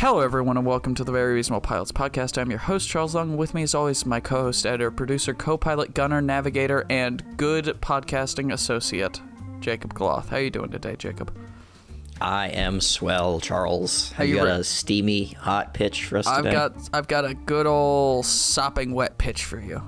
Hello, everyone, and welcome to the Very Reasonable Pilots podcast. I'm your host, Charles Long. With me, as always, my co-host, editor, producer, co-pilot, gunner, navigator, and good podcasting associate, Jacob Gloth. How you doing today, Jacob? I am swell, Charles. How you got a steamy, hot pitch for us today? I've got a good old sopping wet pitch for you.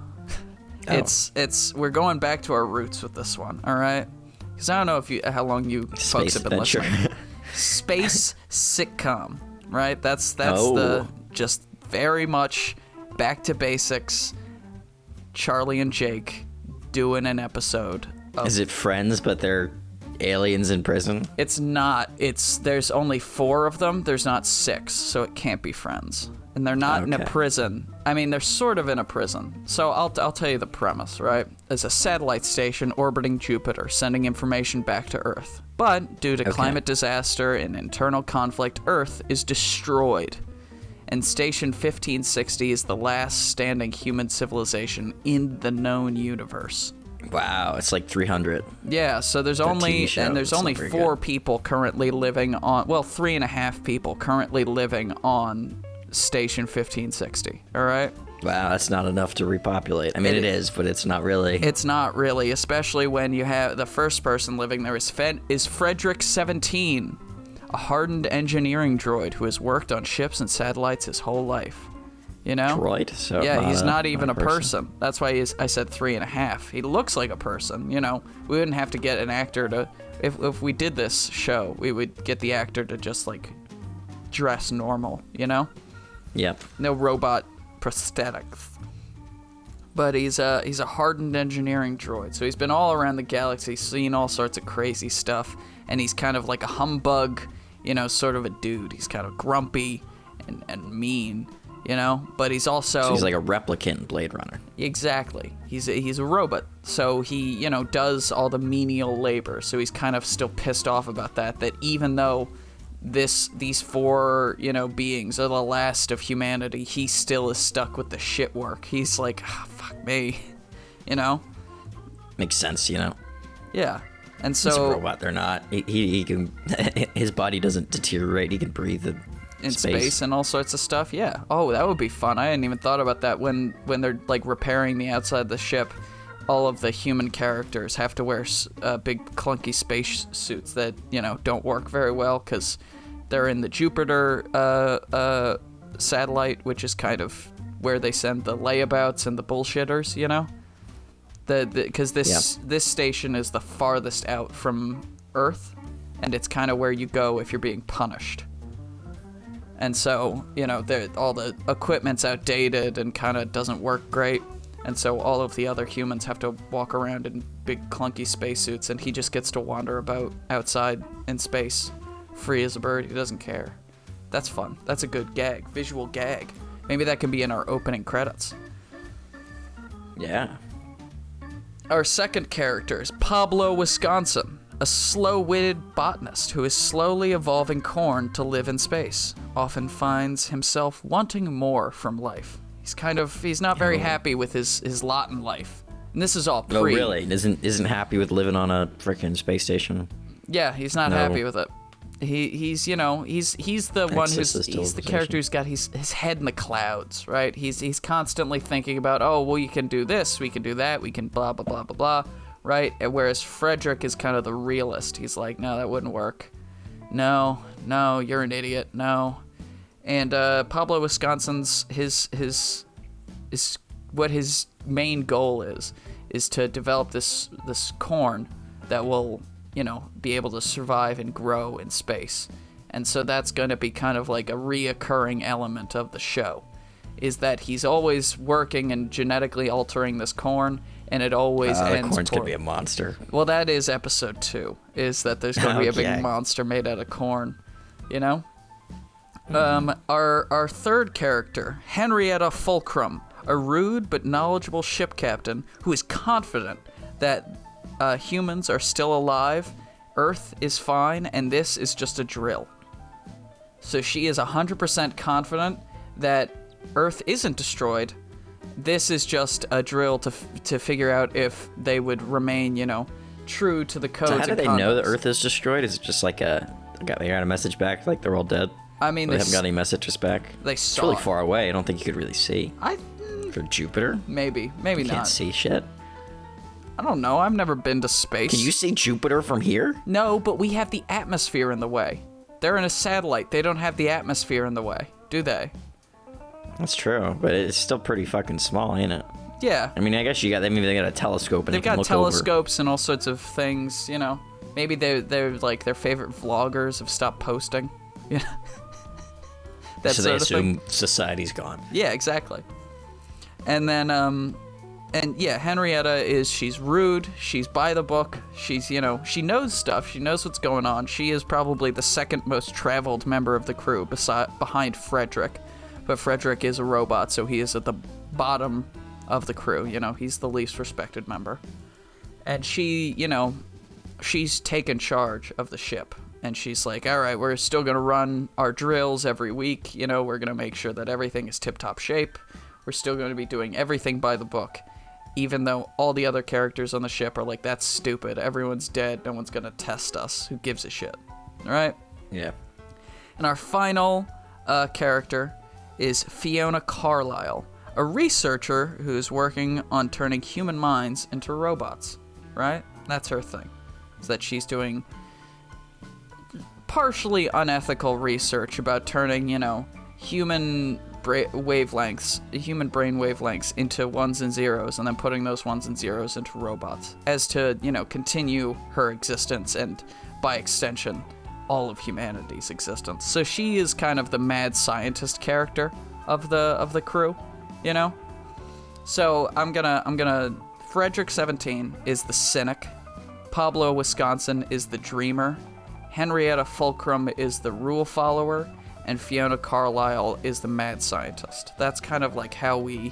We're going back to our roots with this one, all right? Because I don't know how long you folks have been listening. Space sitcom. Right, that's the just very much back to basics. Charlie and Jake doing an episode. Is it Friends, but they're aliens in prison? It's not. There's only 4 of them. There's not 6, so it can't be Friends. And they're not in a prison. I mean, they're sort of in a prison. So I'll tell you the premise, right? There's a satellite station orbiting Jupiter, sending information back to Earth. But due to climate disaster and internal conflict, Earth is destroyed. And Station 1560 is the last standing human civilization in the known universe. Wow, it's like 300. Yeah, so there's only 4 people currently living on, 3.5 people currently living on Station 1560, all right? Wow, that's not enough to repopulate. I mean, it is, but it's not really. It's not really, especially when you have the first person living there is Frederick 17, a hardened engineering droid who has worked on ships and satellites his whole life. You know? Droid? So yeah, he's not even a person. That's why I said 3.5. He looks like a person, you know? We wouldn't have to get an actor to... If we did this show, we would get the actor to just, like, dress normal, you know? Yep. No robot prosthetics. But he's a hardened engineering droid, so he's been all around the galaxy, seen all sorts of crazy stuff, and he's kind of like a humbug, you know, sort of a dude. He's kind of grumpy and mean, you know, but he's also... So he's like a replicant in Blade Runner. Exactly. He's a robot, so he, you know, does all the menial labor, so he's kind of still pissed off about that even though these 4, you know, beings are the last of humanity, he still is stuck with the shit work. He's like, fuck me, you know? Makes sense, you know? Yeah. And so... He's a robot, they're not. He can... His body doesn't deteriorate, he can breathe in space and all sorts of stuff, yeah. Oh, that would be fun. I hadn't even thought about that. When they're, like, repairing the outside of the ship, all of the human characters have to wear big clunky space suits that, you know, don't work very well because they're in the Jupiter satellite, which is kind of where they send the layabouts and the bullshitters, you know? Because this station is the farthest out from Earth, and it's kind of where you go if you're being punished. And so, you know, all the equipment's outdated and kind of doesn't work great. And so all of the other humans have to walk around in big clunky spacesuits, and he just gets to wander about outside in space, free as a bird. He doesn't care. That's fun. That's a good gag, visual gag. Maybe that can be in our opening credits. Yeah. Our second character is Pablo Wisconsin, a slow-witted botanist who is slowly evolving corn to live in space. Often finds himself wanting more from life. He's not very happy with his lot in life. And this is all pre. Oh, really? Isn't happy with living on a freaking space station? Yeah, he's not happy with it. He's the one he's the character who's got his head in the clouds, right? He's constantly thinking about, you can do this, we can do that, we can blah blah blah blah blah, right? Whereas Frederick is kind of the realist. He's like, no, that wouldn't work. No, you're an idiot. No. And Pablo Wisconsin's his main goal is to develop this corn that will, you know, be able to survive and grow in space. And so that's going to be kind of like a reoccurring element of the show, is that he's always working and genetically altering this corn, and it always ends. The corn's going to be a monster. Well, that is episode 2, is that there's going to be a big monster made out of corn, you know? Our third character, Henrietta Fulcrum, a rude but knowledgeable ship captain who is confident that humans are still alive, Earth is fine, and this is just a drill. So she is 100% confident that Earth isn't destroyed. This is just a drill to figure out if they would remain, you know, true to the codes. So how do they know the Earth is destroyed? Is it just like they got a message back like they're all dead? I mean, They haven't got any messages back. They It's saw really it. far away. I don't think you could really see. For Jupiter? Maybe You not. can't see shit. I don't know. I've never been to space. Can you see Jupiter from here? No, but we have the atmosphere in the way. They're in a satellite. They don't have the atmosphere in the way, do they? That's true, but it's still pretty fucking small, ain't it? Yeah. I mean, I guess they got a telescope and They've they can got look telescopes and all sorts of things, you know. Maybe they're like their favorite vloggers have stopped posting. Yeah. over. So they assume society's gone. Yeah, exactly. And then and yeah, Henrietta she's rude, she's by the book, she's, you know, she knows stuff, she knows what's going on. She is probably the second most traveled member of the crew behind Frederick. But Frederick is a robot, so he is at the bottom of the crew, you know, he's the least respected member. And she, you know, she's taken charge of the ship. And she's like, all right, we're still going to run our drills every week. You know, we're going to make sure that everything is tip-top shape. We're still going to be doing everything by the book. Even though all the other characters on the ship are like, that's stupid. Everyone's dead. No one's going to test us. Who gives a shit? All right? Yeah. And our final character is Fiona Carlyle, a researcher who is working on turning human minds into robots. Right? That's her thing. Is that she's doing partially unethical research about turning, you know, human brain wavelengths into ones and zeros, and then putting those ones and zeros into robots, as to, you know, continue her existence and, by extension, all of humanity's existence. So she is kind of the mad scientist character of the crew, you know. So I'm gonna Frederick 17 is the cynic, Pablo Wisconsin is the dreamer, Henrietta Fulcrum is the rule follower, and Fiona Carlyle is the mad scientist. That's kind of like how we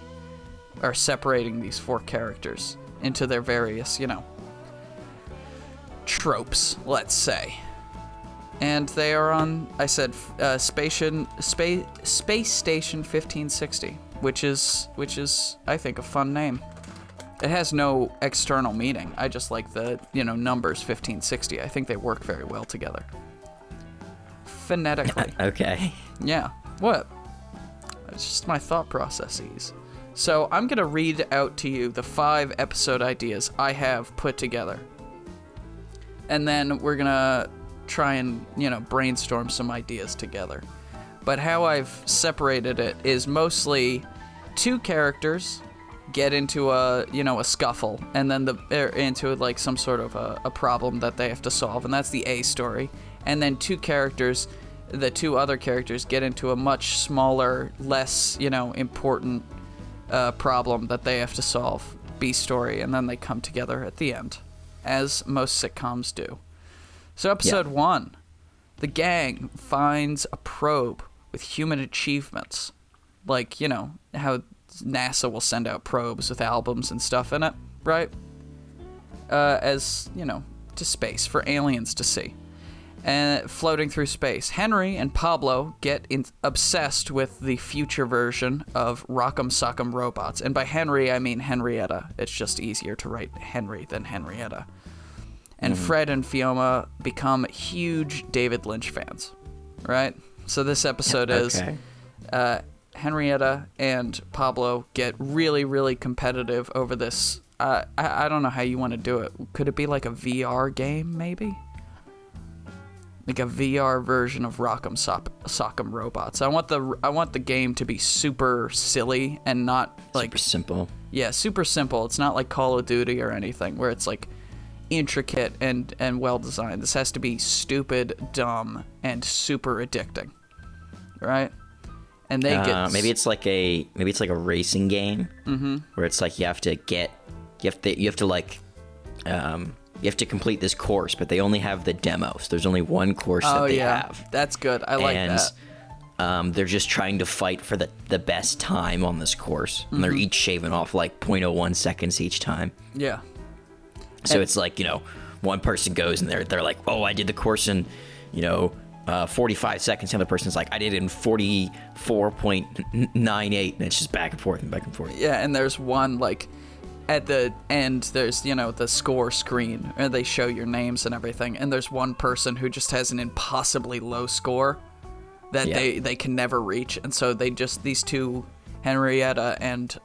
are separating these four characters into their various, you know, tropes, let's say. And they are on, I said, Space Station 1560, which is, I think, a fun name. It has no external meaning. I just like the, you know, numbers 1560. I think they work very well together. Phonetically. Okay. Yeah. What? It's just my thought processes. So I'm going to read out to you the 5 episode ideas I have put together. And then we're going to try and, you know, brainstorm some ideas together. But how I've separated it is mostly 2 characters get into a scuffle, and then into like some sort of a problem that they have to solve, and that's the A story. And then 2 characters, the 2 other characters, get into a much smaller, less, you know, important problem that they have to solve, B story, and then they come together at the end, as most sitcoms do. So episode 1, the gang finds a probe with human achievements, like, you know, how NASA will send out probes with albums and stuff in it, right? As, you know, to space for aliens to see. And floating through space, Henry and Pablo get obsessed with the future version of Rock'em Sock'em Robots. And by Henry, I mean Henrietta. It's just easier to write Henry than Henrietta. And Fred and Fiona become huge David Lynch fans, right? So this episode is Henrietta and Pablo get really, really competitive over this. I don't know how you want to do it. Could it be like a VR game, maybe? Like a VR version of Rock'em Sock'em Robots. I want the game to be super silly and not like super simple. Yeah, super simple. It's not like Call of Duty or anything where it's like intricate and well designed. This has to be stupid, dumb, and super addicting, right? And they get maybe it's like a racing game where it's like you have to complete this course, but they only have the demos. There's only one course that they have. That's good. I like that. They're just trying to fight for the best time on this course, and they're each shaving off like 0.01 seconds each time. Yeah. So it's like, you know, one person goes and they're like, oh, I did the course in, you know, 45 seconds. The other person's like, I did it in 44.98, and it's just back and forth and back and forth. Yeah, and there's one like at the end, there's, you know, the score screen, and they show your names and everything, and there's one person who just has an impossibly low score, that they can never reach. And so these two, Henrietta and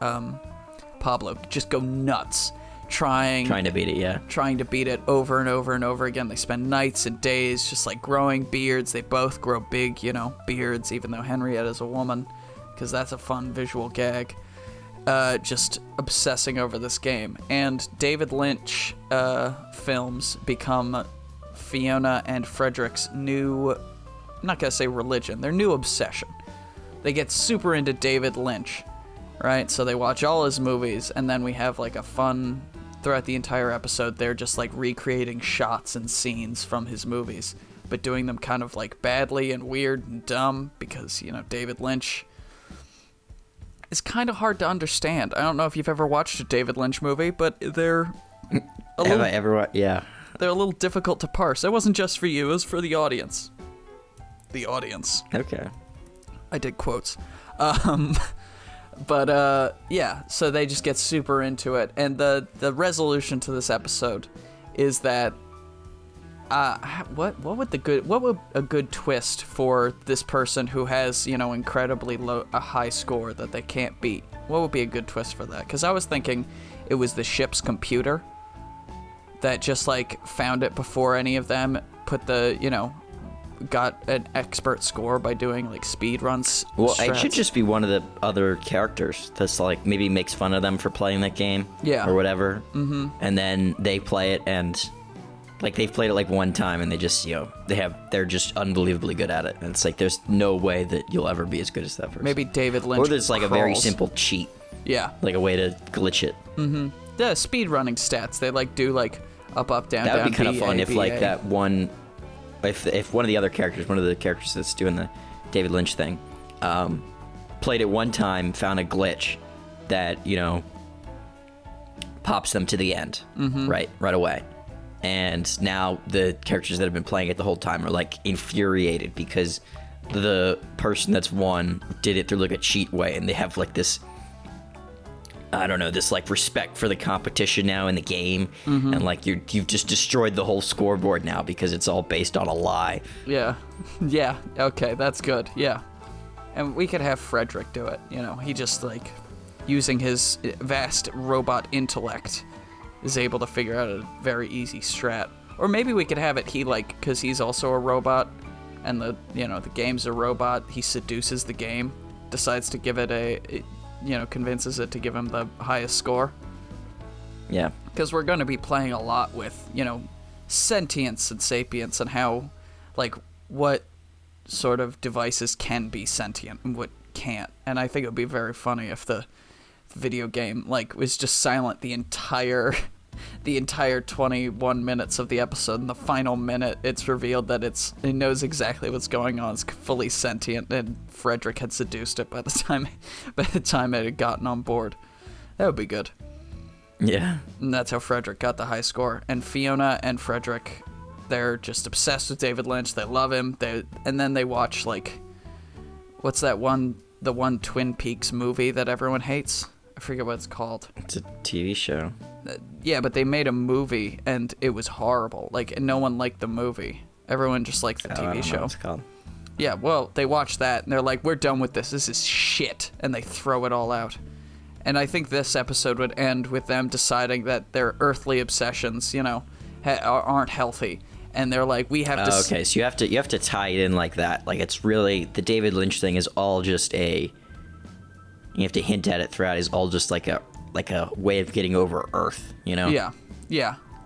Pablo, just go nuts trying to beat it, trying to beat it over and over and over again. They spend nights and days just like growing beards. They both grow big, beards, even though Henrietta's a woman, because that's a fun visual gag. Just obsessing over this game. And David Lynch films become Fiona and Frederick's new, I'm not gonna say religion, their new obsession. They get super into David Lynch, right? So they watch all his movies, and then we have like a fun, throughout the entire episode, they're just like recreating shots and scenes from his movies, but doing them kind of like badly and weird and dumb, because, David Lynch is kind of hard to understand. I don't know if you've ever watched a David Lynch movie, but they're a little, they're a little difficult to parse. It wasn't just for you, it was for the audience. The audience. Okay. I did quotes. So they just get super into it, and the resolution to this episode is that what would a good twist for this person who has incredibly a high score that they can't beat? What would be a good twist for that? Because I was thinking it was the ship's computer that just like found it before any of them put got an expert score by doing like speed runs. Well, it should just be one of the other characters that's like maybe makes fun of them for playing that game, or whatever. Mm-hmm. And then they play it, and like they've played it like one time, and they just they're just unbelievably good at it. And it's like there's no way that you'll ever be as good as that person. Maybe David Lynch. Or there's like a very simple cheat. Yeah. Like a way to glitch it. Mm-hmm. The speed running stats, they like do like up, down, that down. Would be kind of fun if like that one. If one of the characters that's doing the David Lynch thing, played it one time, found a glitch that pops them to the end, right away, and now the characters that have been playing it the whole time are like infuriated because the person that's won did it through like a cheat way, and they have like this, I don't know, this like respect for the competition now in the game, and like you've just destroyed the whole scoreboard now because it's all based on a lie. Yeah, okay, that's good. Yeah, and we could have Frederick do it. He just like using his vast robot intellect is able to figure out a very easy strat. Or maybe we could have it because he's also a robot, and the game's a robot. He seduces the game, decides to give it convinces it to give him the highest score. Yeah. Because we're going to be playing a lot with, sentience and sapience, and how, like, what sort of devices can be sentient and what can't. And I think it would be very funny if the video game, like, was just silent the entire 21 minutes of the episode. In the final minute, it's revealed that it knows exactly what's going on. It's fully sentient, and Frederick had seduced it by the time it had gotten on board. That would be good. Yeah. And that's how Frederick got the high score. And Fiona and Frederick, they're just obsessed with David Lynch. They love him. And then they watch, like, what's that one, the one Twin Peaks movie that everyone hates? I forget what it's called. It's a TV show. Yeah, but they made a movie, and it was horrible. Like, and no one liked the movie. Everyone just liked the TV I don't show. know what it's called. Yeah, well, they watched that, and they're like, we're done with this. This is shit. And they throw it all out. And I think this episode would end with them deciding that their earthly obsessions, aren't healthy. And they're like, we have to... Okay, so you have to tie it in like that. Like, it's really... The David Lynch thing is all just a... You have to hint at it throughout. Is all just like a way of getting over Earth, Yeah.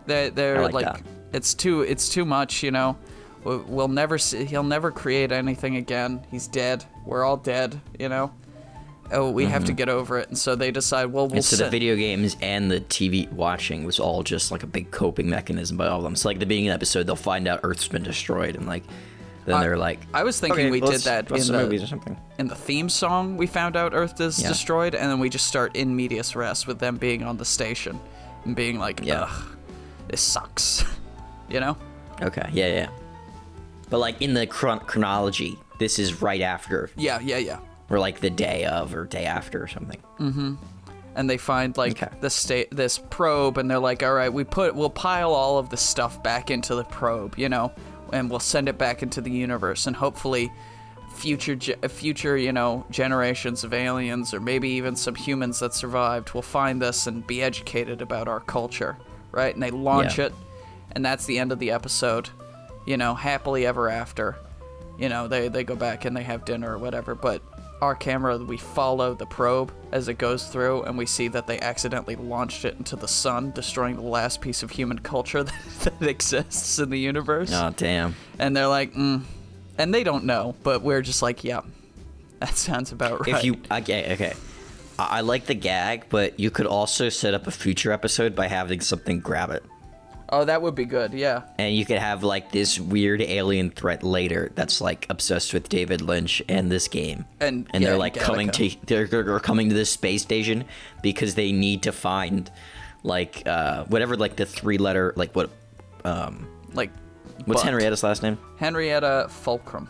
They're like that. It's too much, We'll never see. He'll never create anything again. He's dead. We're all dead, Oh, we have to get over it. And so they decide, well, the video games and the TV watching was all just like a big coping mechanism by all of them. So like the beginning of the episode, they'll find out Earth's been destroyed, and like then they're like, I was thinking we did that in the movies or something. In the theme song, we found out Earth is destroyed, and then we just start in medias res with them being on the station and being like, ugh, this sucks, Okay, yeah. But like in the chronology, this is right after. Yeah. Or like the day of or day after or something. Mm-hmm. And they find like this probe, and they're like, all right, we'll pile all of the stuff back into the probe, and we'll send it back into the universe, and hopefully future, generations of aliens, or maybe even some humans that survived, will find this and be educated about our culture, right? And they launch it, and that's the end of the episode. Happily ever after. They go back and they have dinner or whatever, but our camera, we follow the probe as it goes through, and we see that they accidentally launched it into the sun, destroying the last piece of human culture that exists in the universe. Oh, damn. And they're like, and they don't know, but we're just like, yeah, that sounds about right. Okay. I like the gag, but you could also set up a future episode by having something grab it. Oh, that would be good, yeah. And you could have, like, this weird alien threat later that's, like, obsessed with David Lynch and this game. And they're, like, coming to this space station because they need to find, like, whatever, like, the three-letter, like, what, what's Henrietta's last name? Henrietta Fulcrum.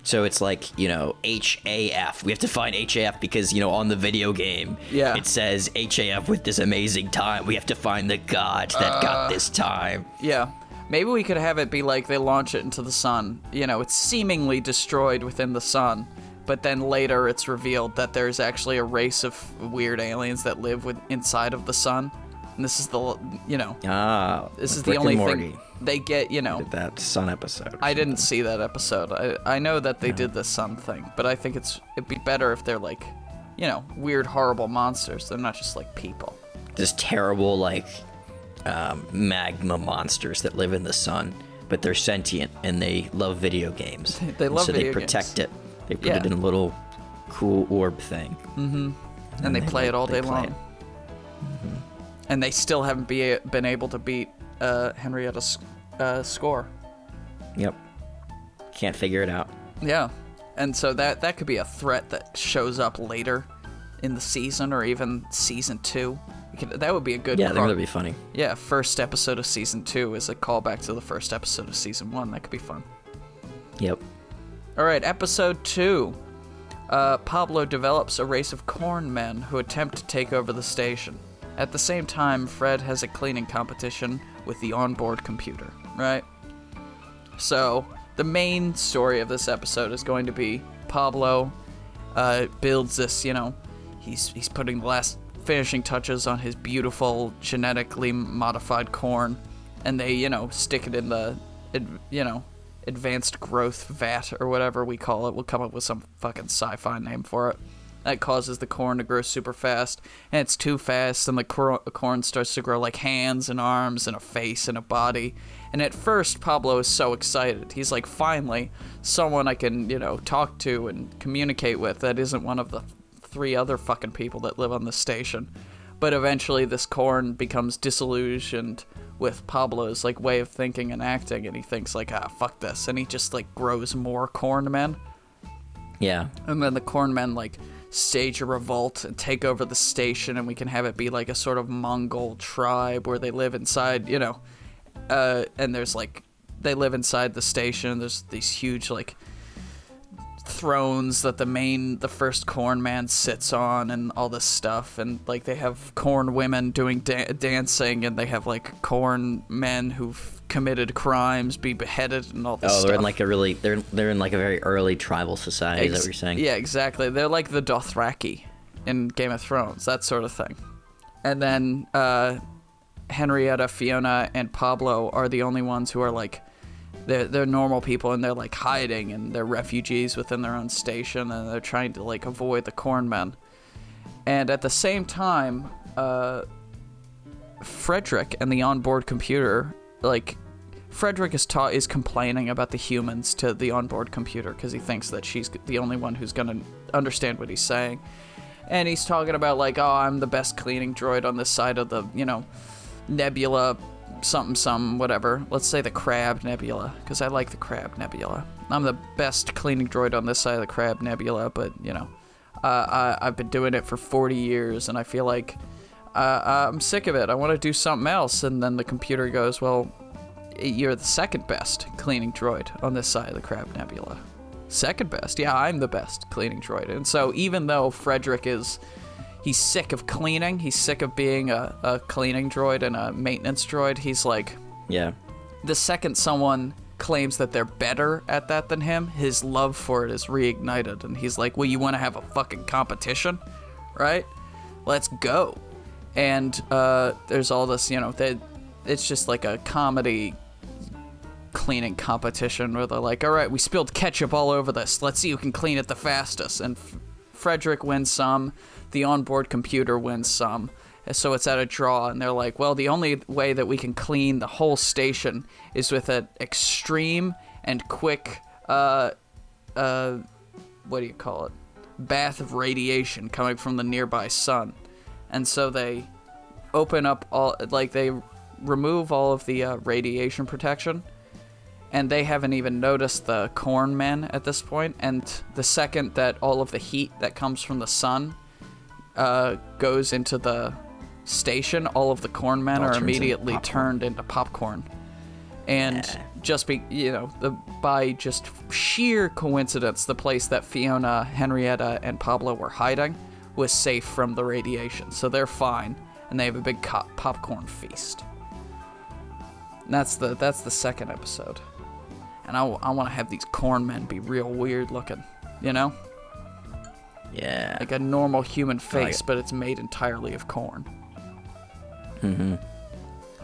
So it's like, HAF. We have to find HAF because, on the video game, it says HAF with this amazing time. We have to find the gods that got this time. Yeah. Maybe we could have it be like they launch it into the sun. It's seemingly destroyed within the sun, but then later it's revealed that there's actually a race of weird aliens that live inside of the sun. And this is the, this is the only thing they get, That sun episode. I didn't see that episode. I know that they did the sun thing, but I think it'd be better if they're like, weird, horrible monsters. They're not just like people. Just terrible, like, magma monsters that live in the sun, but they're sentient and they love video games. They love so video games. So they protect it. They put it in a little cool orb thing. Mm-hmm. And they play it all day long. Mm-hmm. And they still haven't been able to beat Henrietta's score. Yep. Can't figure it out. Yeah. And so that could be a threat that shows up later in the season, or even season 2. That would be a good I think that'd be funny. Yeah, first episode of season 2 is a callback to the first episode of season 1. That could be fun. Yep. All right, episode 2. Pablo develops a race of corn men who attempt to take over the station. At the same time, Fred has a cleaning competition with the onboard computer, right? So, the main story of this episode is going to be Pablo builds this, he's putting the last finishing touches on his beautiful genetically modified corn, and they, stick it in the, advanced growth vat or whatever we call it. We'll come up with some fucking sci-fi name for it. That causes the corn to grow super fast, and it's too fast, and the corn starts to grow like hands and arms and a face and a body. And at first, Pablo is so excited. He's like, finally, someone I can, talk to and communicate with that isn't one of the 3 other fucking people that live on the station. But eventually, this corn becomes disillusioned with Pablo's, like, way of thinking and acting, and he thinks, like, fuck this, and he just, like, grows more corn men. Yeah. And then the corn men, like, stage a revolt and take over the station, and we can have it be like a sort of Mongol tribe where they live inside, and there's like, they live inside the station. There's these huge, like, thrones that the first corn man sits on, and all this stuff, and like they have corn women doing dancing, and they have like corn men who've committed crimes be beheaded and all this stuff. They're in like they're in like a very early tribal society. Is that what you're saying? Yeah, exactly. They're like the Dothraki in Game of Thrones, that sort of thing. And then Henrietta, Fiona, and Pablo are the only ones who are like, they're normal people, and they're like hiding, and they're refugees within their own station, and they're trying to like avoid the cornmen. And at the same time, Frederick and the onboard computer, like, Frederick is complaining about the humans to the onboard computer because he thinks that she's the only one who's gonna understand what he's saying. And he's talking about like, oh, I'm the best cleaning droid on this side of the, nebula, something, whatever. Let's say the Crab Nebula, because I like the Crab Nebula. I'm the best cleaning droid on this side of the Crab Nebula, but, I've been doing it for 40 years, and I feel like I'm sick of it. I want to do something else. And then the computer goes, well, you're the second best cleaning droid on this side of the Crab Nebula. Second best? Yeah, I'm the best cleaning droid. And so even though Frederick he's sick of cleaning, he's sick of being a cleaning droid and a maintenance droid, he's like, yeah, the second someone claims that they're better at that than him, his love for it is reignited, and he's like, well, you want to have a fucking competition, right? Let's go. And there's all this, it's just like a comedy cleaning competition where they're like, all right, we spilled ketchup all over this. Let's see who can clean it the fastest. And Frederick wins some. The onboard computer wins some. So it's at a draw, and they're like, well, the only way that we can clean the whole station is with an extreme and quick, what do you call it? Bath of radiation coming from the nearby sun. And so they open up they remove all of the radiation protection, and they haven't even noticed the corn men at this point. And the second that all of the heat that comes from the sun goes into the station, all of the corn men are immediately turned into popcorn. And by just sheer coincidence, the place that Fiona, Henrietta, and Pablo were hiding was safe from the radiation, so they're fine, and they have a big popcorn feast. And that's the second episode. And I want to have these corn men be real weird looking, Yeah. like a normal human face, but it's made entirely of corn. Mm-hmm.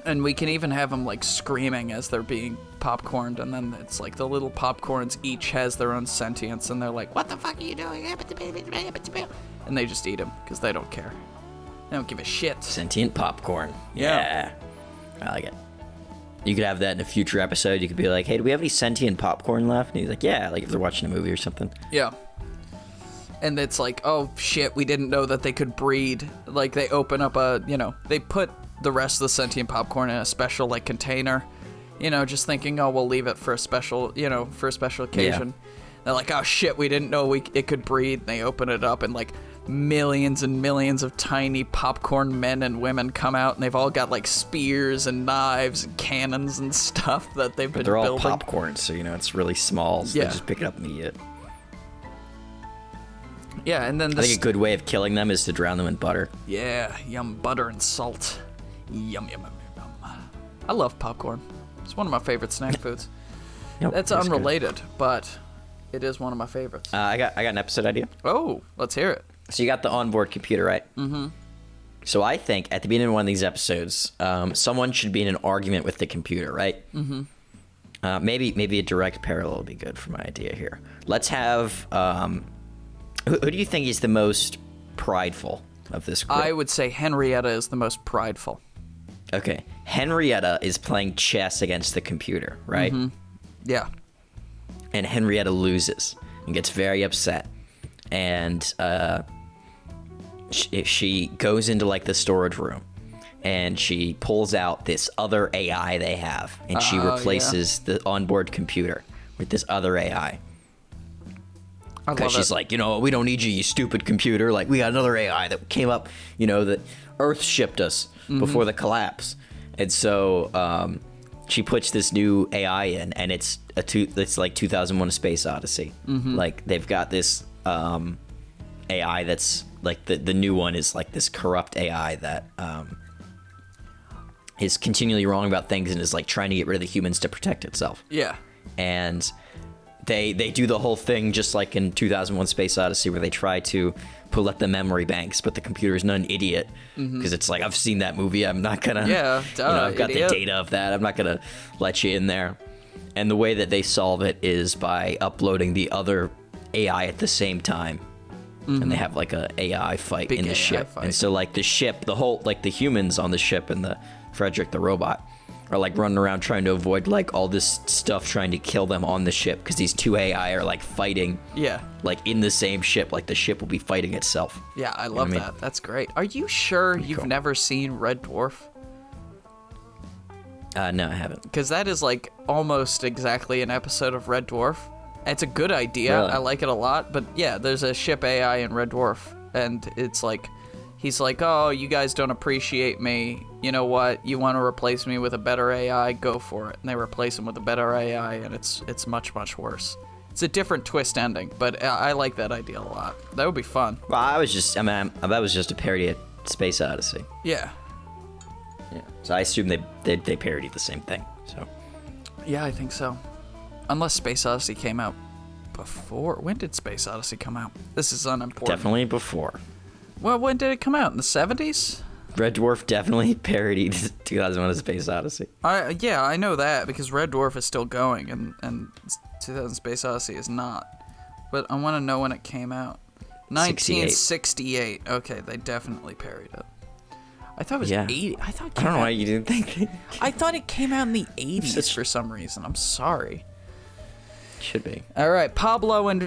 And we can even have them like screaming as they're being popcorned, and then it's like the little popcorns each has their own sentience, and they're like, what the fuck are you doing? And they just eat them because they don't care. They don't give a shit. Sentient popcorn. Yeah. I like it. You could have that in a future episode. You could be like, hey, do we have any sentient popcorn left? And he's like, yeah, like if they're watching a movie or something. Yeah. And it's like, oh shit, we didn't know that they could breed. Like they open up they put the rest of the sentient popcorn in a special like container, just thinking, oh, we'll leave it for a special, for a special occasion. Yeah. They're like, oh shit, we didn't know it could breed. And they open it up, and like millions and millions of tiny popcorn men and women come out, and they've all got like spears and knives and cannons and stuff that they've been building. They're all popcorn, so it's really small, so they just pick it up and eat it. Yeah, and then I think a good way of killing them is to drown them in butter. Yeah, yum, butter and salt. Yum, yum, yum, yum. I love popcorn. It's one of my favorite snack foods. Yep, that's unrelated, but it is one of my favorites. I got an episode idea. Oh, let's hear it. So you got the onboard computer, right? Mm-hmm. So I think at the beginning of one of these episodes, someone should be in an argument with the computer, right? Mm-hmm. Maybe a direct parallel would be good for my idea here. Let's have... who do you think is the most prideful of this group? I would say Henrietta is the most prideful. Okay. Henrietta is playing chess against the computer, right? Mm-hmm. Yeah. And Henrietta loses and gets very upset. And she goes into like the storage room, and she pulls out this other AI they have, and she replaces the onboard computer with this other AI. Because she's like, we don't need you, you stupid computer. Like, we got another AI that came up, that Earth shipped us before the collapse. And so she puts this new AI in, and it's like 2001: A Space Odyssey. Mm-hmm. Like, they've got this AI that's like the new one is like this corrupt AI that is continually wrong about things and is like trying to get rid of the humans to protect itself. Yeah. And they do the whole thing just like in 2001: Space Odyssey, where they try to pull up the memory banks, but the computer is not an idiot because it's like, I've seen that movie, I'm not gonna I've got the data of that, I'm not gonna let you in there. And the way that they solve it is by uploading the other AI at the same time. And they have like a AI fight in the ship. And so like the ship, the whole, like the humans on the ship and the Frederick the robot are like running around trying to avoid like all this stuff trying to kill them on the ship, because these two AI are like fighting like in the same ship, like the ship will be fighting itself. Yeah, I love that. That's great. Are you sure you've never seen Red Dwarf? No, I haven't. Because that is like almost exactly an episode of Red Dwarf. It's a good idea. Really? I like it a lot. But yeah, there's a ship AI in Red Dwarf, and it's like, he's like, oh, you guys don't appreciate me. You know what? You want to replace me with a better AI? Go for it. And they replace him with a better AI, and it's much, much worse. It's a different twist ending, but I like that idea a lot. That would be fun. Well, that was just a parody at Space Odyssey. Yeah. Yeah. So I assume they parodied the same thing. So. Yeah, I think so. Unless Space Odyssey came out before. When did Space Odyssey come out? This is unimportant. Definitely before. Well, when did it come out? In the 70s? Red Dwarf definitely parodied 2001: A Space Odyssey. Yeah, I know that because Red Dwarf is still going and 2000 Space Odyssey is not. But I want to know when it came out. 1968. Okay, they definitely parodied it. I thought it was 80. I don't know why you didn't think. I thought it came out in the 80s for some reason. I'm sorry. Should be. All right,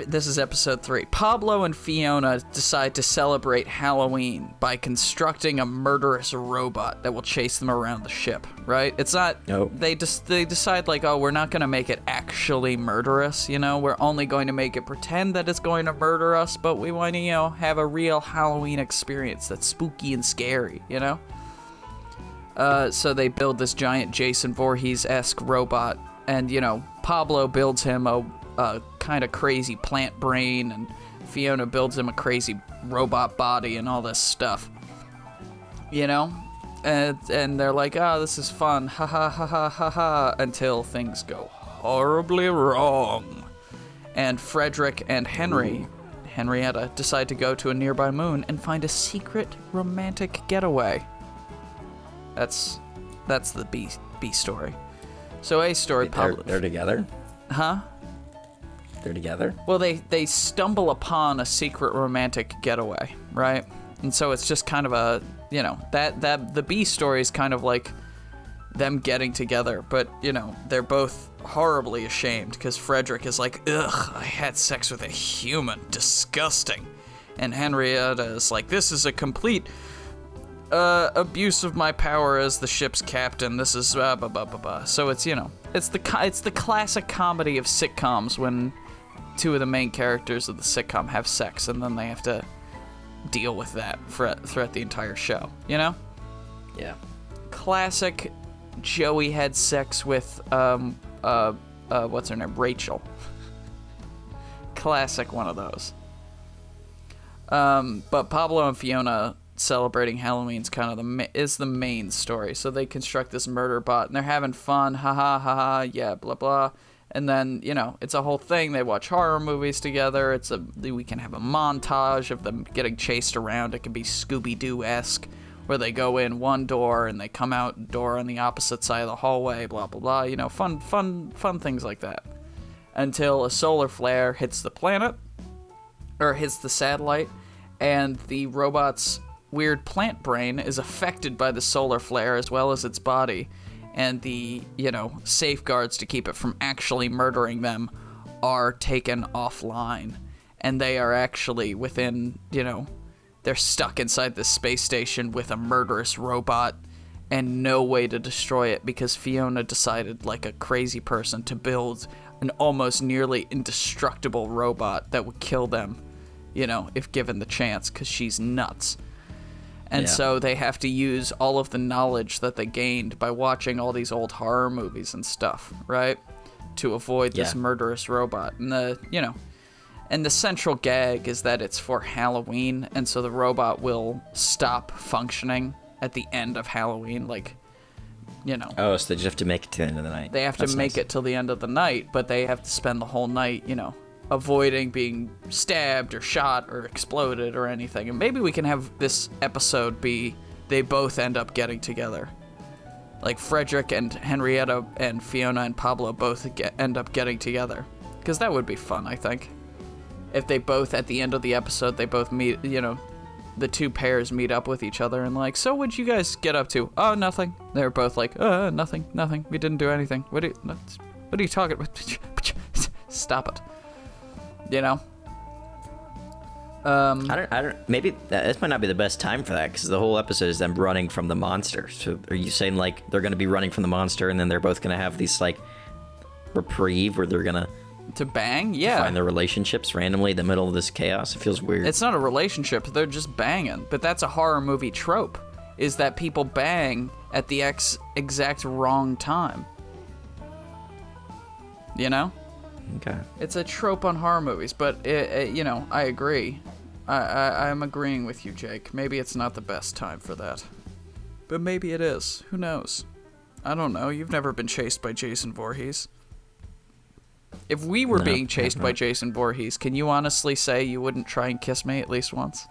this is episode 3. Pablo and Fiona decide to celebrate Halloween by constructing a murderous robot that will chase them around the ship, right? It's not, Nope. They decide like, oh, we're not going to make it actually murderous, we're only going to make it pretend that it's going to murder us, but we want to, have a real Halloween experience that's spooky and scary, So they build this giant Jason Voorhees-esque robot, and, Pablo builds him a kind of crazy plant brain, and Fiona builds him a crazy robot body and all this stuff. And they're like, this is fun, ha ha ha ha ha ha, until things go horribly wrong. And Frederick and Henrietta decide to go to a nearby moon and find a secret romantic getaway. That's the B story. So A story, they're together? Huh? They're together? Well, they stumble upon a secret romantic getaway, right? And so it's just kind of a, that the B story is kind of like them getting together, but, they're both horribly ashamed because Frederick is like, ugh, I had sex with a human, disgusting. And Henrietta is like, this is a complete abuse of my power as the ship's captain. This is blah blah blah blah blah. So it's it's the classic comedy of sitcoms when two of the main characters of the sitcom have sex and then they have to deal with that throughout the entire show. Yeah. Classic. Joey had sex with what's her name? Rachel. Classic one of those. But Pablo and Fiona celebrating Halloween's kind of is the main story. So they construct this murder bot and they're having fun, ha ha ha ha, yeah, blah blah. And then it's a whole thing. They watch horror movies together. We can have a montage of them getting chased around. It can be Scooby-Doo-esque, where they go in one door and they come out door on the opposite side of the hallway, blah blah blah. Fun things like that. Until a solar flare hits the planet, or hits the satellite, and the robot's weird plant brain is affected by the solar flare as well as its body, and the, safeguards to keep it from actually murdering them are taken offline, and they are actually within, they're stuck inside this space station with a murderous robot and no way to destroy it because Fiona decided, like a crazy person, to build an almost nearly indestructible robot that would kill them, if given the chance, because she's nuts. And so they have to use all of the knowledge that they gained by watching all these old horror movies and stuff, right? To avoid this murderous robot. And the central gag is that it's for Halloween, and so the robot will stop functioning at the end of Halloween, Oh, so they just have to make it to the end of the night. They have to make it till the end of the night, but they have to spend the whole night, avoiding being stabbed or shot or exploded or anything. And maybe we can have this episode be they both end up getting together. Like Frederick and Henrietta and Fiona and Pablo both end up getting together. Because that would be fun, I think. If they both, at the end of the episode, they both meet, the two pairs meet up with each other and like, so what'd you guys get up to? Oh, nothing. They're both like, nothing. We didn't do anything. What are you talking about? Stop it. I don't. Maybe this might not be the best time for that because the whole episode is them running from the monster. So are you saying like they're going to be running from the monster and then they're both going to have these like reprieve where they're going to bang? Yeah. Find their relationships randomly in the middle of this chaos? It feels weird. It's not a relationship. They're just banging. But that's a horror movie trope, is that people bang at the exact wrong time. Okay. It's a trope on horror movies, but I agree. I'm agreeing with you, Jake. Maybe it's not the best time for that, but maybe it is. Who knows? I don't know. You've never been chased by Jason Voorhees. If we were No, being chased I'm by not. Jason Voorhees, can you honestly say you wouldn't try and kiss me at least once?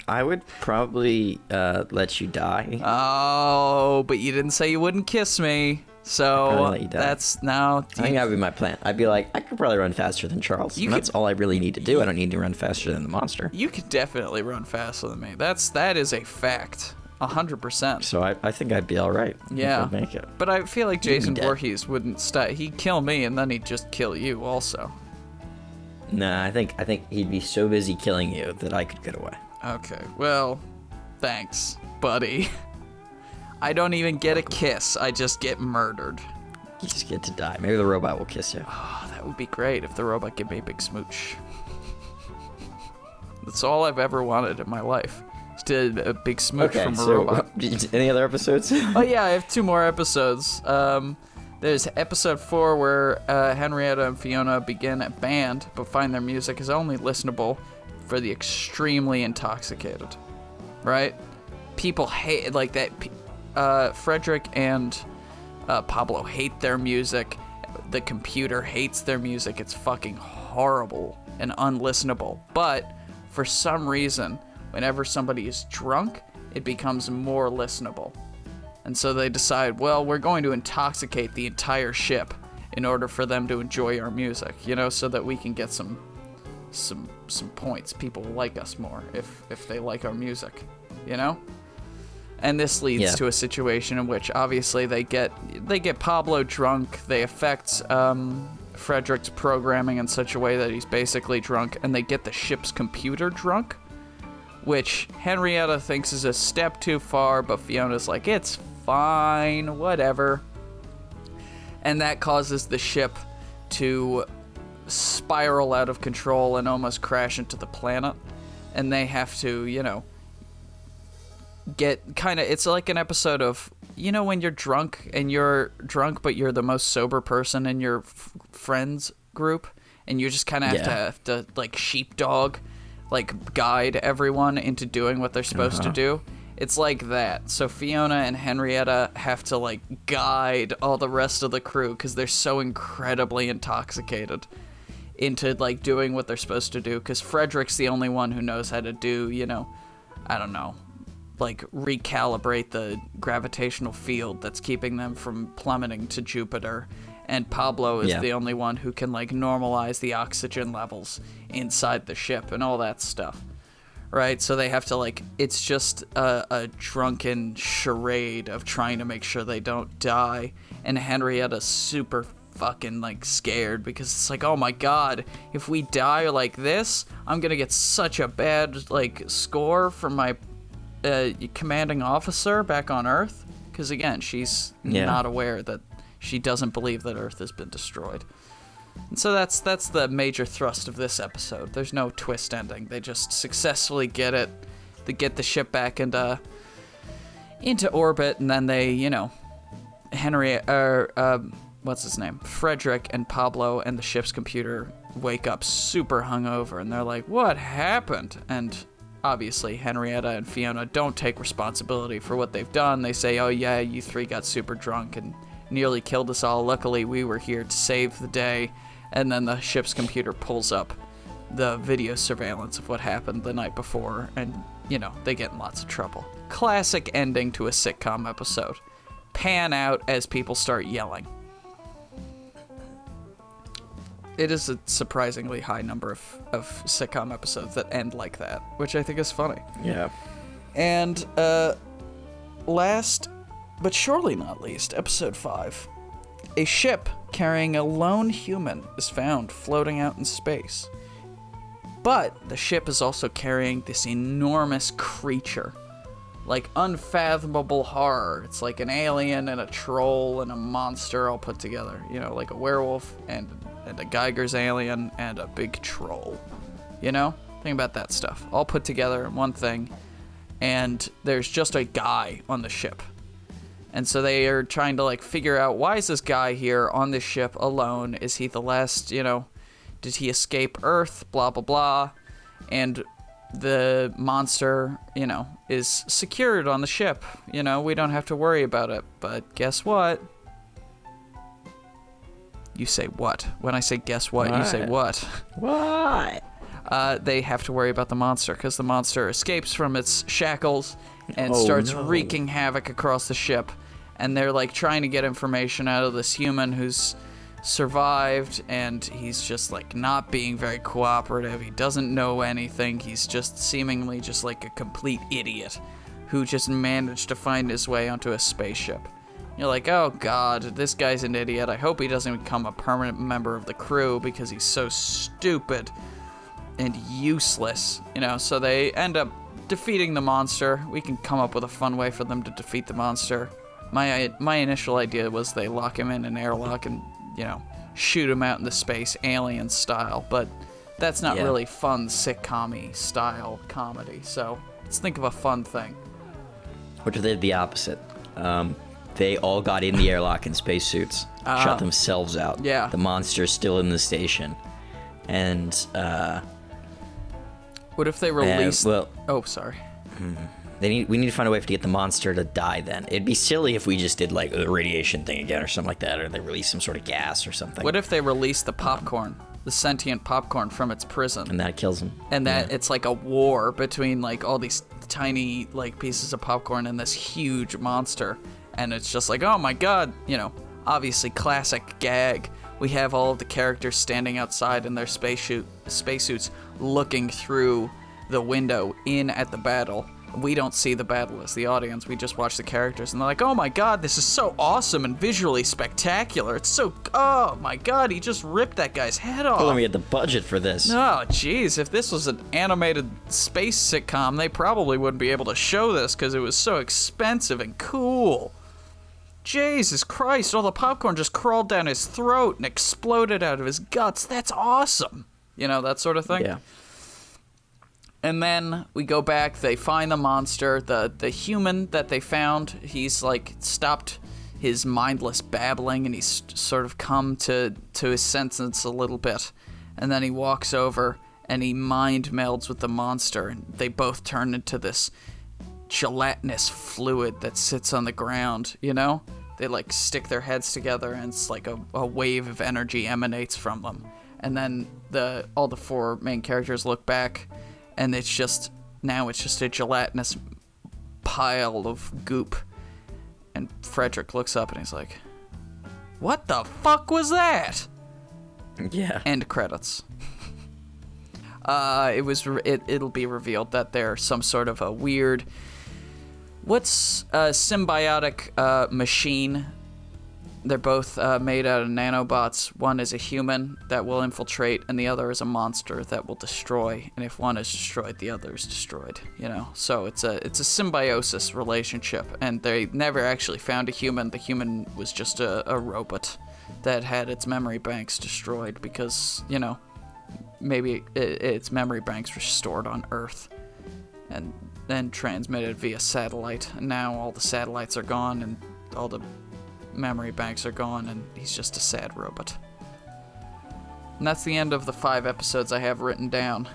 I would probably let you die. Oh, but you didn't say you wouldn't kiss me. So probably let you die. that's now. I think that would be my plan. I'd be like, I could probably run faster than Charles. You And that's could- all I really need to do. I don't need to run faster than the monster. You could definitely run faster than me. That is a fact. 100%. So I think I'd be all right. Yeah. If I'd make it. But I feel like You'd be Jason dead. Voorhees wouldn't stop. He'd kill me and then he'd just kill you also. Nah, I think he'd be so busy killing you that I could get away. Okay, well, thanks, buddy. I don't even get a kiss. I just get murdered. You just get to die. Maybe the robot will kiss you. Oh, that would be great if the robot gave me a big smooch. That's all I've ever wanted in my life. Just a big smooch Okay, from a so robot. any other episodes? Oh yeah, I have 2 more episodes. There's episode 4 where Henrietta and Fiona begin a band, but find their music is only listenable for the extremely intoxicated. Right? People hate like that. Frederick and Pablo hate their music. The computer hates their music. It's fucking horrible and unlistenable. But for some reason, whenever somebody is drunk, it becomes more listenable. And so they decide, well, we're going to intoxicate the entire ship in order for them to enjoy our music, so that we can get some points. People will like us more if they like our music, And this leads to a situation in which obviously they get Pablo drunk. They affect Frederick's programming in such a way that he's basically drunk, and they get the ship's computer drunk, which Henrietta thinks is a step too far, but Fiona's like, it's fine, whatever. And that causes the ship to spiral out of control and almost crash into the planet. And they have to, get kind of, it's like an episode of, when you're drunk but you're the most sober person in your friends group, and you just kind of have to like sheepdog, like guide everyone into doing what they're supposed to do. It's like that. So Fiona and Henrietta have to like guide all the rest of the crew because they're so incredibly intoxicated into like doing what they're supposed to do, because Frederick's the only one who knows how to do, I don't know, like recalibrate the gravitational field that's keeping them from plummeting to Jupiter, and Pablo is the only one who can like normalize the oxygen levels inside the ship and all that stuff, right? So they have to like, it's just a drunken charade of trying to make sure they don't die, and Henrietta's super fucking like scared because it's like, oh my god, if we die like this, I'm gonna get such a bad like score from my commanding officer back on Earth, because again, she's not aware that she doesn't believe that Earth has been destroyed. And so that's the major thrust of this episode. There's no twist ending. They just successfully get the ship back into orbit, and then they, what's his name? Frederick and Pablo and the ship's computer wake up super hungover, and they're like, what happened? And obviously, Henrietta and Fiona don't take responsibility for what they've done. They say, oh yeah, you 3 got super drunk and nearly killed us all. Luckily, we were here to save the day. And then the ship's computer pulls up the video surveillance of what happened the night before, and, they get in lots of trouble. Classic ending to a sitcom episode. Pan out as people start yelling. It is a surprisingly high number of sitcom episodes that end like that, which I think is funny. Yeah. And last, but surely not least, episode 5. A ship carrying a lone human is found floating out in space. But the ship is also carrying this enormous creature. Like unfathomable horror. It's like an alien and a troll and a monster all put together. Like a werewolf and a Geiger's alien and a big troll. Think about that stuff. All put together in one thing. And there's just a guy on the ship. And so they are trying to like figure out, why is this guy here on this ship alone? Is he the last, did he escape Earth? Blah, blah, blah. And the monster, is secured on the ship. We don't have to worry about it. But guess what? You say what? When I say guess what, you say what? What? They have to worry about the monster because the monster escapes from its shackles and starts wreaking havoc across the ship. And they're like trying to get information out of this human who's survived, and he's just like not being very cooperative. He doesn't know anything. He's just seemingly just like a complete idiot who just managed to find his way onto a spaceship. You're like, oh god, this guy's an idiot. I hope he doesn't become a permanent member of the crew because he's so stupid and useless, you know. So they end up defeating the monster. We can come up with a fun way for them to defeat the monster. My initial idea was they lock him in an airlock and, you know, shoot him out into space, alien style, but that's not really fun sitcom-y style comedy. So let's think of a fun thing. What if they did the opposite? They all got in the airlock in spacesuits, shut themselves out. Yeah. The monster's still in the station, and what if they released? We need to find a way to get the monster to die. Then it'd be silly if we just did like the radiation thing again or something like that, or they release some sort of gas or something. What if they release the popcorn, the sentient popcorn from its prison, and that kills them? And that it's like a war between like all these tiny like pieces of popcorn and this huge monster, and it's just like, oh my god, you know, obviously classic gag. We have all of the characters standing outside in their spacesuits, looking through the window in at the battle. We don't see the battle as the audience. We just watch the characters, and they're like, oh my god, this is so awesome and visually spectacular. It's so, oh my god, he just ripped that guy's head off. Well, we had the budget for this. Oh, jeez, if this was an animated space sitcom, they probably wouldn't be able to show this because it was so expensive and cool. Jesus Christ, all the popcorn just crawled down his throat and exploded out of his guts. That's awesome. You know, that sort of thing. Yeah. And then we go back, they find the monster, the human that they found, he's like stopped his mindless babbling and he's sort of come to his senses a little bit. And then he walks over and he mind melds with the monster, and they both turn into this gelatinous fluid that sits on the ground, you know? They like stick their heads together and it's like a wave of energy emanates from them. And then all the four main characters look back, and it's just a gelatinous pile of goop. And Frederick looks up and he's like, what the fuck was that? Yeah. End credits. It'll be revealed that they're some sort of a weird, what's a symbiotic machine. They're both made out of nanobots. One is a human that will infiltrate, and the other is a monster that will destroy. And if one is destroyed, the other is destroyed. You know, so it's a symbiosis relationship. And they never actually found a human. The human was just a robot that had its memory banks destroyed because, you know, maybe its memory banks were stored on Earth and then transmitted via satellite. And now all the satellites are gone and all the memory banks are gone, and he's just a sad robot. And that's the end of the 5 episodes I have written down.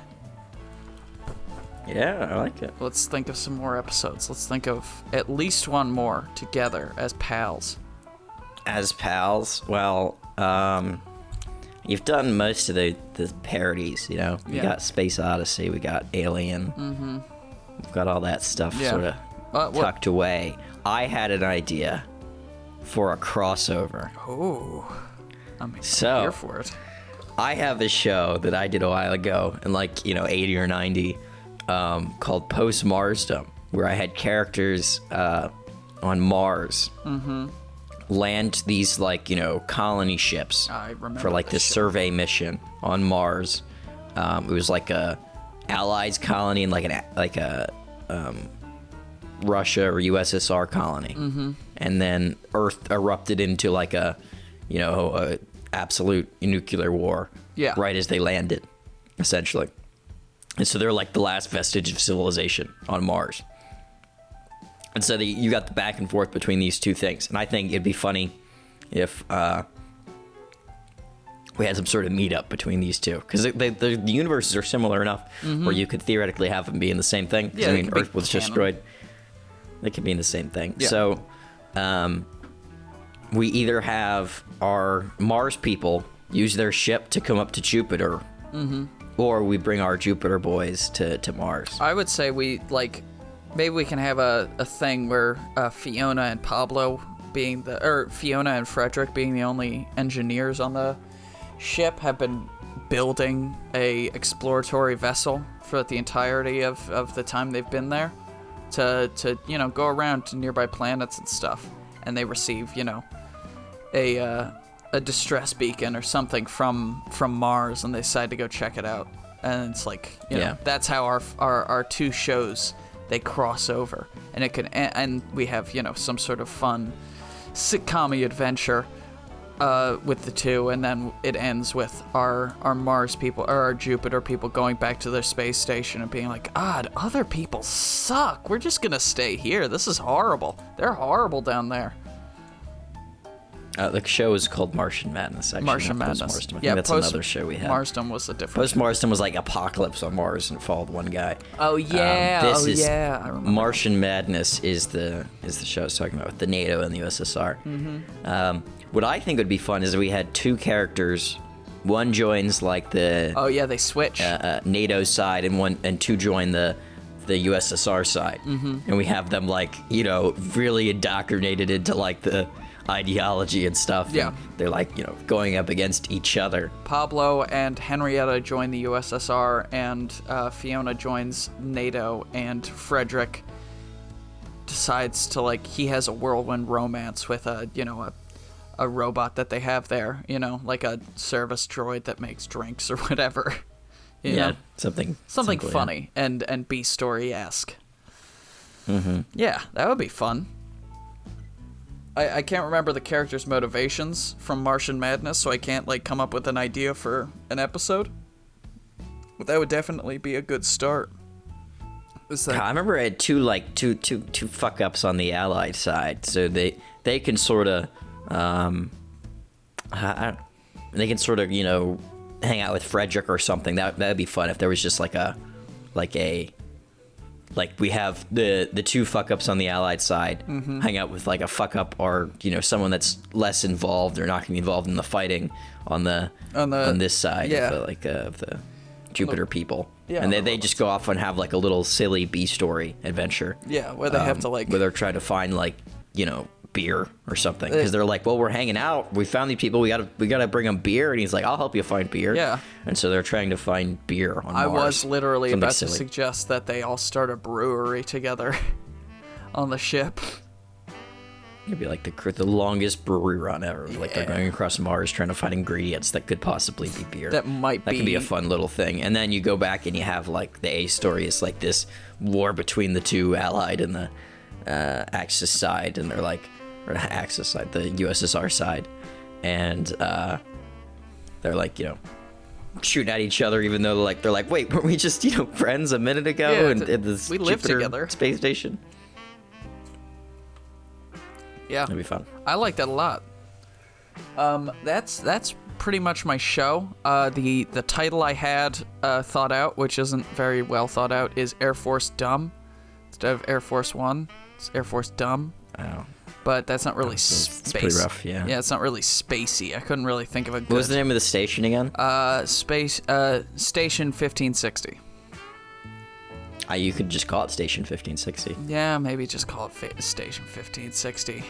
Yeah, I like it. Let's think of some more episodes. Let's think of at least one more together as pals. As pals? Well, you've done most of the parodies, you know? We got Space Odyssey, we got Alien. Mm-hmm. We've got all that stuff sort of tucked away. I had an idea for a crossover. Oh, I'm here for it. I have a show that I did a while ago in 80 or 90 called Post Marsdom, where I had characters on Mars land these colony ships for this survey mission on Mars. It was like a Allies colony and like a Russia or USSR colony, and then Earth erupted into a absolute nuclear war. Yeah. Right as they landed, essentially, and so they're like the last vestige of civilization on Mars. And so you got the back and forth between these two things, and I think it'd be funny if we had some sort of meetup between these two, because the universes are similar enough where you could theoretically have them be in the same thing. Yeah, I mean, Earth was destroyed. They could be in the same thing. Yeah. So, we either have our Mars people use their ship to come up to Jupiter, or we bring our Jupiter boys to Mars. I would say maybe we can have a thing where Fiona and Pablo Fiona and Frederick being the only engineers on the ship have been building a exploratory vessel for the entirety of the time they've been there to go around to nearby planets and stuff, and they receive a distress beacon or something from Mars, and they decide to go check it out, and it's that's how our two shows, they cross over, and we have some sort of fun sitcom-y adventure with the two, and then it ends with our Mars people or our Jupiter people going back to their space station and being like, other people suck, we're just gonna stay here, this is horrible, they're horrible down there. The show is called Martian Madness, actually. Martian Madness. Post-Marsdom. I think that's another show we had. Marsdom was a different Post-Marsdom was like Apocalypse on Mars and followed one guy. Oh, yeah. I remember. Martian Madness is the show I was talking about with the NATO and the USSR. Mm-hmm. What I think would be fun is if we had two characters. One joins like the... Oh, yeah, they switch. NATO side, and two join the USSR side. Mm-hmm. And we have them really indoctrinated into the ideology and stuff. Yeah. And they're going up against each other. Pablo and Henrietta join the USSR, and Fiona joins NATO, and Frederick decides to he has a whirlwind romance with a robot that they have there, like a service droid that makes drinks or whatever. You know? Something simple, funny and B-story-esque. Mm-hmm. Yeah, that would be fun. I can't remember the characters' motivations from Martian Madness, so I can't come up with an idea for an episode. But that would definitely be a good start. I remember I had two fuck ups on the Allied side, so they can sort of hang out with Frederick or something. That'd be fun if there was just we have the two fuck ups on the Allied side, mm-hmm. hang out with a fuck up or someone that's less involved or not going to be involved in the fighting on this side of the Jupiter people. Yeah, and they just go off and have a little silly B story adventure. Yeah, where they have to where they're trying to find beer or something, because they're well, we're hanging out, we found these people, we gotta bring them beer, and he's like, I'll help you find beer. Yeah. And so they're trying to find beer on Mars. I was literally something about silly. to suggest that they all start a brewery together on the ship. It'd be the longest brewery run ever. Yeah. They're going across Mars trying to find ingredients that could possibly be beer. That could be a fun little thing. And then you go back and you have the A story is this war between the two Allied and the Axis side, and they're or not Axis side, the USSR side, and they're shooting at each other, even though they're wait, weren't we just friends a minute ago? Yeah, and this we lived together. Space station. Yeah, that'd be fun. I like that a lot. That's pretty much my show. The title I had thought out, which isn't very well thought out, is Air Force Dumb instead of Air Force One. It's Air Force Dumb. Oh. But that's not really it's pretty rough, yeah. Yeah, it's not really spacey. I couldn't really think of a good... What was the name of the station again? Station 1560. You could just call it Station 1560. Yeah, maybe just call it Station 1560.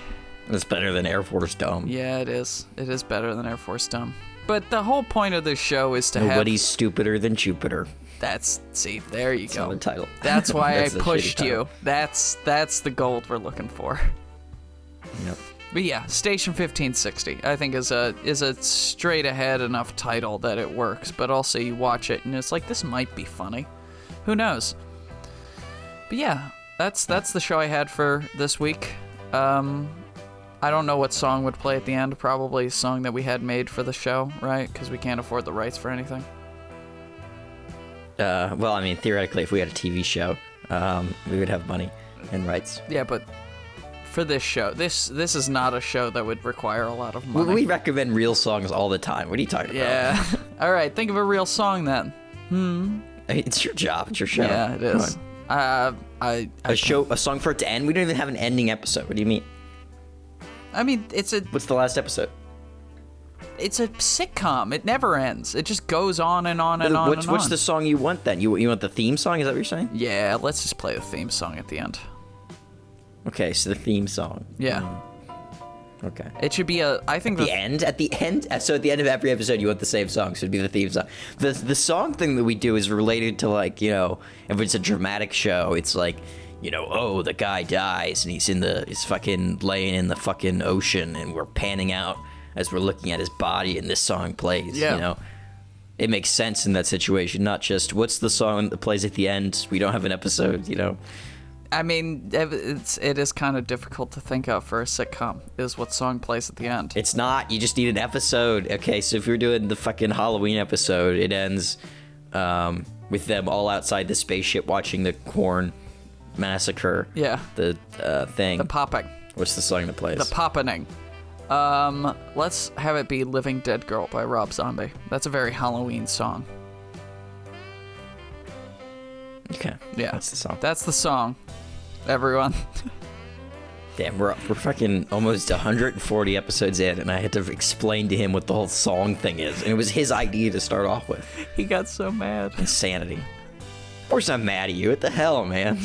It's better than Air Force Dumb. Yeah, it is. It is better than Air Force Dumb. But the whole point of this show is to Nobody's stupider than Jupiter. There you go. That's the title. That's why I pushed you. That's the gold we're looking for. Yep. But yeah, Station 1560, I think is a straight ahead enough title that it works, but also you watch it and it's this might be funny. Who knows? But yeah, that's the show I had for this week. I don't know what song would play at the end. Probably a song that we had made for the show, right? Because we can't afford the rights for anything. Well, I mean, theoretically, if we had a TV show, we would have money and rights. Yeah, but for this show, this is not a show that would require a lot of money. We recommend real songs all the time. What are you talking about? Yeah. All right, think of a real song then. It's your job. It's your show. Yeah, it is. A song for it to end? We don't even have an ending episode. What do you mean? I mean, it's a What's the last episode? it's a sitcom. It never ends. It just goes on and on and on and on. What's the song you want then? You want the theme song? Is that what you're saying? Yeah, let's just play the theme song at the end. Okay, so the theme song. Yeah. Okay. It should be I think At the end? So at the end of every episode, you want the same song, so it'd be the theme song. The song thing that we do is related to, like, you know, if it's a dramatic show, it's like, you know, oh, the guy dies, and he's fucking laying in the fucking ocean, and we're panning out as we're looking at his body, and this song plays, you know? It makes sense in that situation, not just, what's the song that plays at the end? We don't have an episode, you know? I mean, it is kind of difficult to think of for a sitcom, is what song plays at the end. It's not. You just need an episode. Okay, so if you're doing the fucking Halloween episode, it ends with them all outside the spaceship watching the corn massacre. Yeah. The thing. The popping. What's the song that plays? The poppening. Let's have it be Living Dead Girl by Rob Zombie. That's a very Halloween song. Okay. Yeah. That's the song. That's the song, everyone. Damn, we're fucking almost 140 episodes in, and I had to explain to him what the whole song thing is. And it was his idea to start off with. He got so mad. Insanity. Of course I'm mad at you. What the hell, man?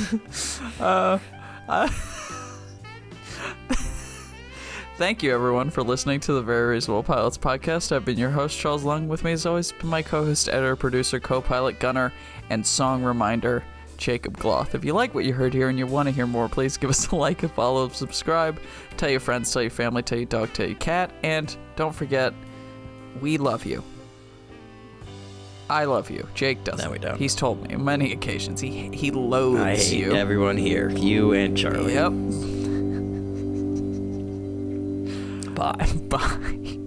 Thank you, everyone, for listening to the Very Reasonable Pilots podcast. I've been your host, Charles Lung. With me, as always, been my co-host, editor, producer, co-pilot, gunner, and song reminder, Jacob Gloth. If you like what you heard here and you want to hear more, please give us a like, a follow, subscribe, tell your friends, tell your family, tell your dog, tell your cat, and don't forget, we love you. I love you. Jake doesn't. No, we don't. He's told me on many occasions. He loathes I hate you. everyone here. You and Charlie. Yep. Bye. Bye.